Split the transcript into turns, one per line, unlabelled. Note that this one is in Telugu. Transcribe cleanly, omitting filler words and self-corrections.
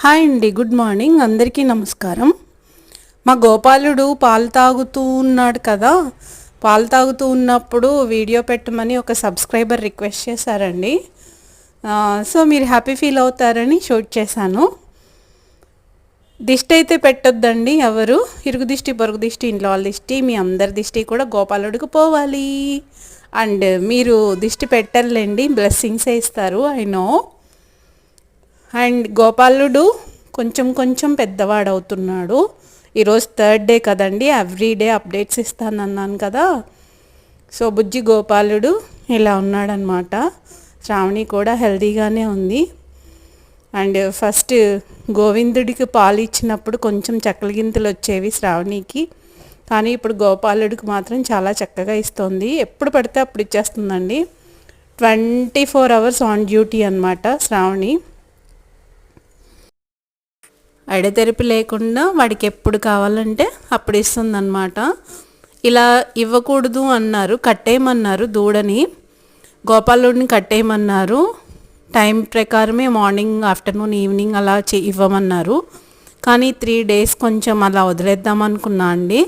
హాయ్ అండి, గుడ్ మార్నింగ్. అందరికీ నమస్కారం. మా గోపాలుడు పాలు తాగుతూ ఉన్నాడు కదా, పాలు తాగుతూ ఉన్నప్పుడు వీడియో పెట్టమని ఒక సబ్స్క్రైబర్ రిక్వెస్ట్ చేశారండి. సో మీరు హ్యాపీ ఫీల్ అవుతారని షూట్ చేశాను. దిష్టి అయితే పెట్టొద్దండి ఎవరు. ఇరుగు దిష్టి, పొరుగు దిష్టి, ఇంట్లో వాళ్ళ దిష్టి, మీ అందరి దిష్టి కూడా గోపాలుడికి పోవాలి. అండ్ మీరు దిష్టి పెట్టర్లేండి, బ్లెస్సింగ్సే ఇస్తారు, ఐ నో. అండ్ గోపాలుడు కొంచెం కొంచెం పెద్దవాడవుతున్నాడు. ఈరోజు థర్డ్ డే కదండి, ఎవ్రీడే అప్డేట్స్ ఇస్తానన్నాను కదా. సో బుజ్జి గోపాలుడు ఇలా ఉన్నాడనమాట. శ్రావణి కూడా హెల్తీగానే ఉంది. అండ్ ఫస్ట్ గోవిందుడికి పాలు ఇచ్చినప్పుడు కొంచెం చక్కల గింతలు వచ్చేవి శ్రావణికి, కానీ ఇప్పుడు గోపాలుడికి మాత్రం చాలా చక్కగా ఇస్తుంది. ఎప్పుడు పడితే అప్పుడు ఇచ్చేస్తుందండి. 24 hours ఆన్ డ్యూటీ అనమాట శ్రావణి. ఎడతెరిపి లేకుండా వాడికి ఎప్పుడు కావాలంటే అప్పుడు ఇస్తుందన్నమాట. ఇలా ఇవ్వకూడదు అన్నారు, కట్టేయమన్నారు దూడని, గోపాలుడిని కట్టేయమన్నారు. టైం ప్రకారమే మార్నింగ్, ఆఫ్టర్నూన్, ఈవినింగ్ అలా ఇవ్వమన్నారు. కానీ 3 days కొంచెం అలా వదిలేద్దాం అనుకున్నా అండి.